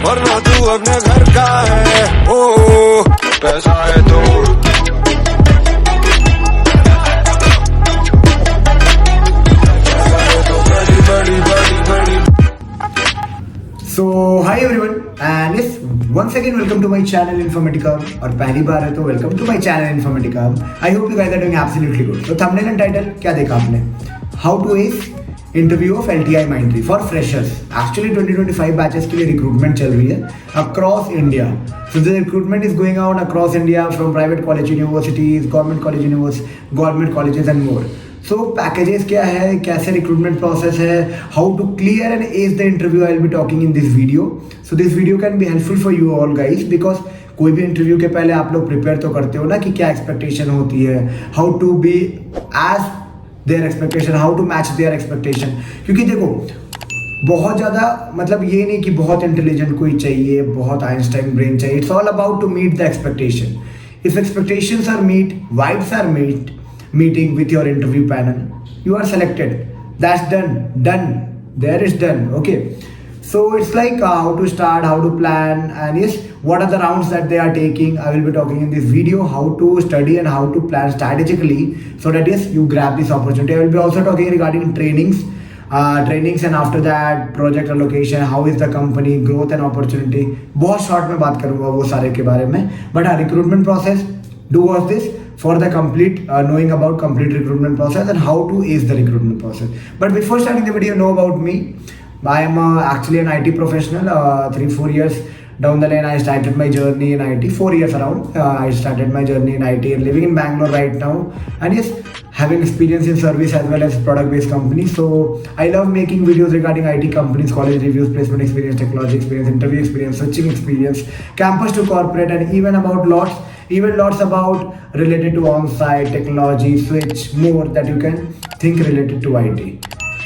वरना तू अपने घर का है। ओ पैसा है तो बड़ी बड़ी बड़ी। So hi everyone and yes once again welcome to my channel Informatica और पहली बार है तो welcome to my channel Informatica। I hope you guys are doing absolutely good। तो thumbnail and title क्या देखा आपने? How to ace interview of LTI Mindtree for freshers। Actually 2025 batches के लिए रिक्रूटमेंट चल रही है across India। So the recruitment is going on across India from private college universities, government colleges and more। So packages क्या है, कैसे recruitment process है, how to clear and ace the interview I will be talking in this video. So this video can be helpful for you all guys because कोई भी interview के पहले आप लोग प्रिपेयर तो करते हो ना कि क्या एक्सपेक्टेशन होती है, how to be as their expectation, how to match their expectation. क्योंकि देखो बहुत ज़्यादा मतलब ये नहीं कि बहुत इंटेलिजेंट कोई चाहिए, बहुत आइंस्टाइन ब्रेन चाहिए। It's all about to meet the expectation. If expectations are meet, vibes are meet, meeting with your interview panel, you are selected. That's done, there is done. Okay, so it's like how to start, how to plan, and yes, what are the rounds that they are taking. I will be talking in this video how to study and how to plan strategically so that yes you grab this opportunity. I will be also talking regarding trainings and after that project allocation, how is the company growth and opportunity। बहुत short में बात करूंगा वो सारे के बारे में। But हाँ, recruitment process, do watch this for the complete knowing about complete recruitment process and how to ace the recruitment process. But before starting the video, know about me. I am actually an IT professional. 3-4 years down the line I started my journey in IT. 4 years around I started my journey in IT and living in Bangalore right now, and yes, having experience in service as well as product based companies. So I love making videos regarding IT companies, college reviews, placement experience, technology experience, interview experience, switching experience, campus to corporate, and even lots about related to on-site technology, switch, more that you can think related to IT।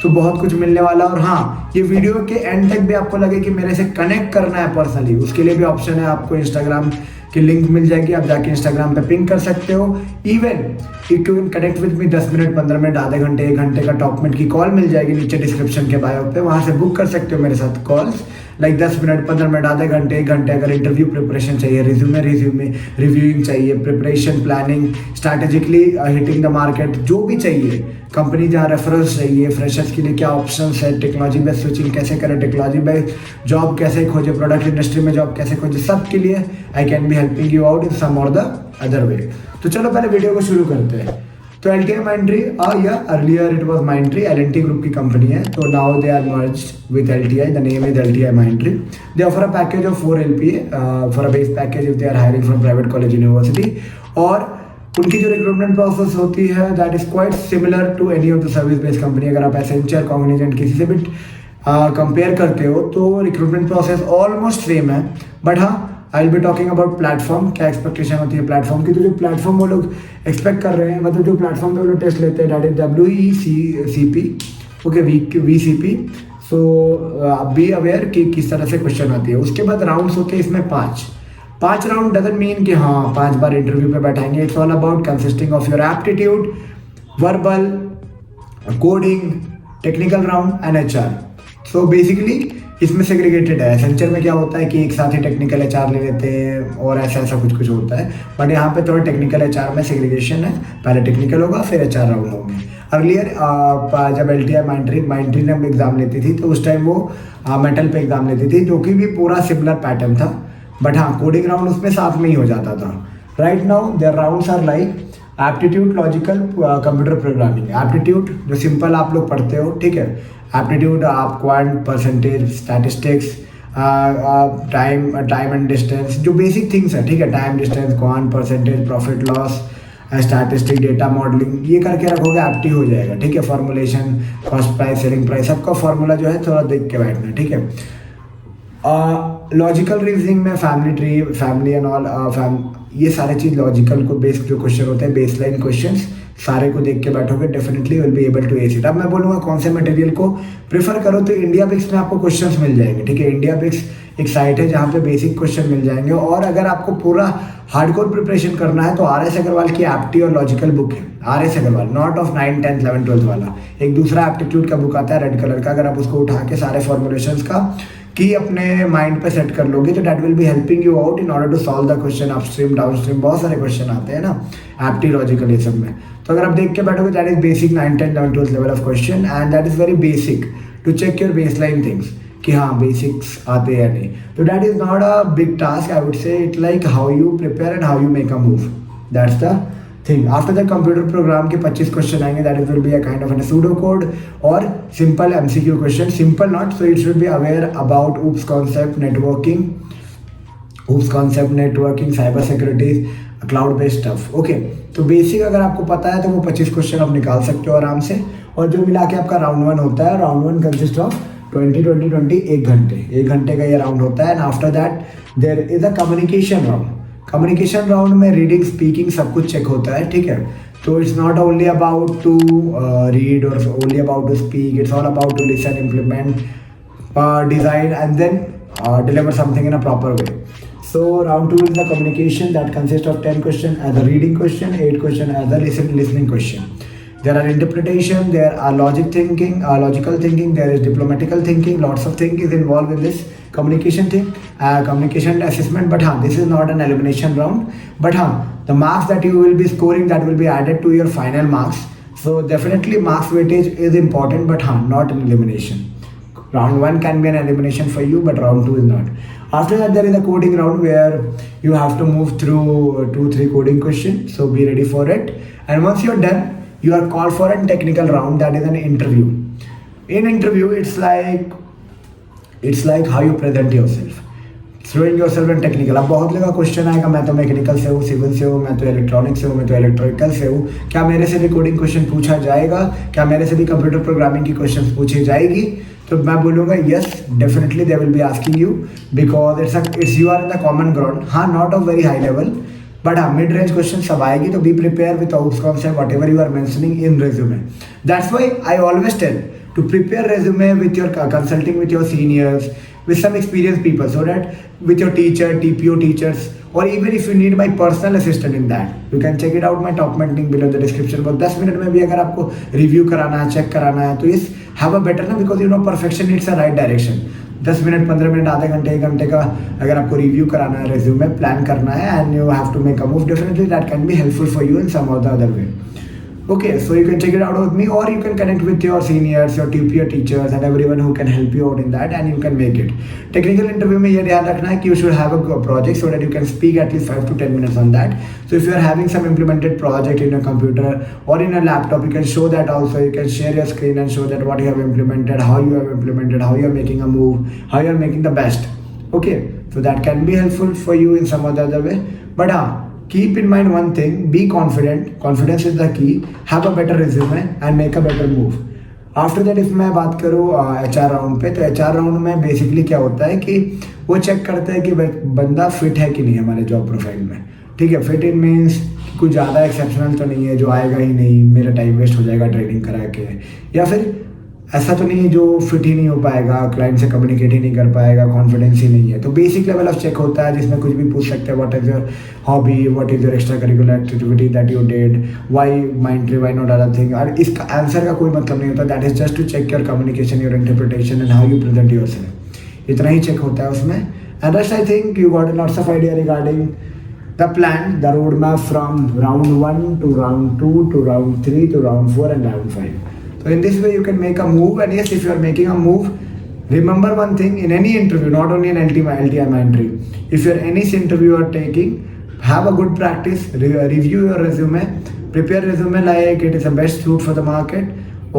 तो बहुत कुछ मिलने वाला। और हाँ, ये video के and तक भी आपको लगे कि मेरे से कनेक्ट करना है पर्सनली, उसके लिए भी ऑप्शन है। आपको इंस्टाग्राम की लिंक मिल जाएगी, आप जाके इंस्टाग्राम पे पिंग कर सकते हो। Even you can connect with me 10 minute, 15 minute, आधे घंटे, 1 घंटे का टॉकमेंट की कॉल मिल जाएगी नीचे डिस्क्रिप्शन के बायो पे। वहाँ से बुक कर सकते हो मेरे साथ कॉल्स, लाइक 10 मिनट, 15 मिनट, आधे घंटे, 1 घंटे। अगर इंटरव्यू प्रिपरेशन चाहिए, रिज्यूमे रिव्यूइंग चाहिए, preparation planning, strategically hitting the market, जो भी चाहिए, कंपनी जहाँ रेफरेंस चाहिए, फ्रेशर्स के लिए क्या ऑप्शंस है, टेक्नोलॉजी बेस्ड स्विचिंग कैसे करें, टेक्नोलॉजी बेस्ड जॉब कैसे खोजे, प्रोडक्ट इंडस्ट्री में जॉब कैसे खोजे, सब के लिए I can be helping you out in some और द अदर वे। तो चलो पहले वीडियो को शुरू करते हैं। तो LTI Mindtree, या earlier it was Mindtree, L&T group की कंपनी है। तो now they are merged with LTI, the name is LTI Mindtree। They offer a package of 4 LPA for a base package if they are hiring from private college university. और उनकी जो recruitment process होती है that is quite similar to any of the service based company. अगर आप Accenture, Cognizant किसी से भी कंपेयर करते हो तो रिक्रूटमेंट प्रोसेस ऑलमोस्ट सेम है। बट हाँ, आई will be talking about platform, क्या एक्सपेक्टेशन होती है प्लेटफॉर्म की। तो जो प्लेटफॉर्म वो लोग एक्सपेक्ट कर रहे हैं, मतलब जो प्लेटफॉर्म पे वो लोग टेस्ट लेते हैं that is WECP, okay, VCP। So be aware कि किस तरह से क्वेश्चन आती है। उसके बाद राउंड्स होते हैं इसमें 5 राउंड। डजंट मीन कि हाँ 5 बार इंटरव्यू पे बैठाएंगे। It's all about consisting of your aptitude, verbal, coding, technical round and HR। So basically इसमें सेग्रीगेटेड है। एसेंचर में क्या होता है कि एक साथ ही टेक्निकल HR ले लेते हैं और ऐसा कुछ होता है। बट यहाँ पे थोड़ा टेक्निकल HR में सेग्रीगेशन है, पहले टेक्निकल होगा फिर HR राउंड होंगे। अर्लियर जब LTI Mindtree ने एग्जाम लेती थी तो उस टाइम वो मेटल पे एग्जाम लेती थी, जो कि भी पूरा सिमिलर पैटर्न था। बट हाँ, कोडिंग राउंड उसमें साथ में ही हो जाता था। Right now their rounds are like aptitude, logical, computer programming. Aptitude जो सिंपल आप लोग पढ़ते हो, ठीक है। एप्टीट्यूड आप quant, percentage, statistics, time and distance, जो बेसिक थिंग्स है, ठीक है। Time, distance, quant, percentage, profit loss, statistic, data modelling, ये करके रखोगे एप्टी हो जाएगा, ठीक है। Formulation, cost price, selling price, सबका फॉर्मूला जो है थोड़ा देख के बैठना, ठीक है। लॉजिकल रीजनिंग में family tree, family and all, ये सारे चीज़ लॉजिकल को बेस्ड जो क्वेश्चन होते हैं, बेसलाइन क्वेश्चंस, सारे को देख के बैठोगे, definitely will be able to ace it. अब मैं बोलूँगा कौन से मटेरियल को प्रेफर करो, तो इंडिया बिक्स में आपको क्वेश्चंस मिल जाएंगे, ठीक है। इंडिया बिक्स एक साइट है जहाँ पे बेसिक क्वेश्चन मिल जाएंगे। और अगर आपको पूरा हार्डकोर प्रिपरेशन करना है तो RS अग्रवाल की एप्टी और लॉजिकल बुक है। RS अग्रवाल, नॉट ऑफ 9, 10, 11, 12 वाला, एक दूसरा एप्टीट्यूड का बुक आता है रेड कलर का। अगर आप उसको उठा के सारे फॉर्मुलेशंस का की अपने माइंड पे सेट कर लोगे तो that will be helping you out in order to solve the question upstream downstream, बहुत सारे क्वेश्चन आते हैं ना एप्टी लॉजिकल ये सब में। तो अगर आप देख के बैठोगे that is basic 9, 10, 11, 12 level of question and that is very basic to check your base line things कि हाँ बेसिक्स आते हैं या नहीं। तो that is not a big task, I would say it like how you prepare and how you make a move, that's the thing. After the computer program के 25 question आएंगे, that is will be a kind of N pseudo code और simple MCQ question, simple not, so it should be aware about oops concept networking, cyber securities, cloud based stuff. Okay, तो basic अगर आपको पता है तो वो 25 question आप निकाल सकते हो आराम से। और जो मिला के आपका राउंड 1 होता है, राउंड 1 कंसिस्ट ऑफ 20 1 घंटे, 1 घंटे का ये राउंड होता है। And after that there is a communication round. Communication round में रीडिंग स्पीकिंग सब कुछ चेक होता है, ठीक है। तो it's not only about to read और only about to speak, it's all about to listen, implement, design and then deliver something in a proper way. So round 2 is the communication that consists of 10 question as a reading question, 8 question as a listening question. There are interpretation, there are logical thinking, there is diplomatical thinking, lots of things is involved in this communication thing, communication assessment. But this is not an elimination round. But the marks that you will be scoring, that will be added to your final marks. So definitely marks weightage is important, but not an elimination. Round 1 can be an elimination for you, but round 2 is not. After that, there is a coding round where you have to move through 2-3 coding questions. So be ready for it. And once you're done, you are called for a technical round, that is an interview. In interview, it's like how you present yourself. Showing yourself in technical. अब बहुत लोगों का question आएगा, मैं तो mechanical से हूँ, civil से हूँ, मैं तो इलेक्ट्रॉनिक से हूँ, मैं तो इलेक्ट्रिकल से हूँ, क्या मेरे से भी कोडिंग क्वेश्चन पूछा जाएगा, क्या मेरे से भी कंप्यूटर प्रोग्रामिंग की क्वेश्चन पूछी जाएगी? तो मैं बोलूँगा yes, definitely they will be asking you because it's you are in the common ground. Not of very high level, but mid range question सब आएगी। तो be prepare with outs concept whatever you are mentioning in resume. That's why I always tell to prepare resume with your consulting with your seniors, with some experienced people, so that with your teacher, TPO teachers, or even if you need my personal assistant in that, you can check it out my top link below the description box। 10 minute में भी अगर आपको review कराना है, check कराना है, तो इस हैव अ बेटर ना, because you know perfection needs a right direction. 10 minute, 15 minute, आधे घंटे, 1 घंटे का अगर आपको रिव्यू कराना है, रेज्यूमे प्लान करना है, and you have to make a move, definitely that can be helpful for you in some और the other way. Okay, so you can check it out with me, or you can connect with your seniors, your TPO teachers, and everyone who can help you out in that, and you can make it. Technical interview में ये ध्यान रखना है कि you should have a project so that you can speak at least 5 to 10 minutes on that. So if you are having some implemented project in a computer or in a laptop, you can show that also. You can share your screen and show that what you have implemented, how you have implemented, how you are making a move, how you are making the best. Okay, so that can be helpful for you in some other way. But keep in mind one thing, be confident. Confidence is the key. Have a better resume and make a better move. After that if मैं बात करूँ HR round पे, तो HR round में basically क्या होता है कि वो चेक करते हैं कि बंदा फिट है कि नहीं हमारे जॉब प्रोफाइल में, ठीक है। फिट इन मीन्स कुछ ज़्यादा एक्सेप्शनल तो नहीं है जो आएगा ही नहीं, मेरा टाइम वेस्ट हो जाएगा ट्रेनिंग करा के, या फिर ऐसा तो नहीं है जो फिट ही नहीं हो पाएगा, क्लाइंट से कम्युनिकेट ही नहीं कर पाएगा, कॉन्फिडेंस ही नहीं है। तो बेसिक लेवल ऑफ चेक होता है जिसमें कुछ भी पूछ सकते हैं, what is your hobby, what is your extra curricular activity that you did, why Mindtree, why not other thing. और इसका आंसर का कोई मतलब नहीं होता, that is just to check your communication, your interpretation and how you present yourself. इतना ही चेक होता है उसमें। And rest I think you got lots of idea regarding the plan, the roadmap from round 1 to round 2 to round 3 to round 4 and round 5. So in this way you can make a move, and yes, if you are making a move, remember one thing in any interview, not only in LTI entry, if you're any interview you are taking, have a good practice, review your resume, prepare resume like it is the best suit for the market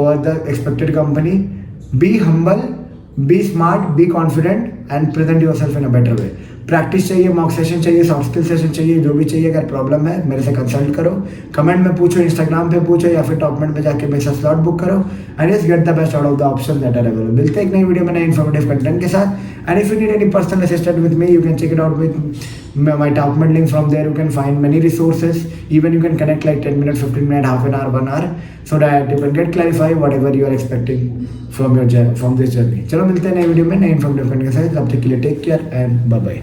or the expected company. Be humble, be smart, be confident and present yourself in a better way. Practice चाहिए, mock session चाहिए, soft skill session चाहिए, जो भी चाहिए। अगर problem है मेरे से कंसल्ट करो, कमेंट में पूछो, इंस्टाग्राम पे पूछो, या फिर टॉप में जाके मेरे साथ स्लॉट बुक करो, and yes get the best out of the option that are available. मिलते हैं एक नई वीडियो में नए इन्फॉर्मेटिव कंटेंट के साथ। And if you need any personal assistant with me, you can check it out with my top link from there. You can find many resources, even you can connect like 10 minutes, 15 minutes, half an hour, 1 hour, so that you can get clarify whatever you are expecting from this journey. चलो मिलते हैं नई video में नए informative content के साथ। तब तक के लिए take care and bye bye.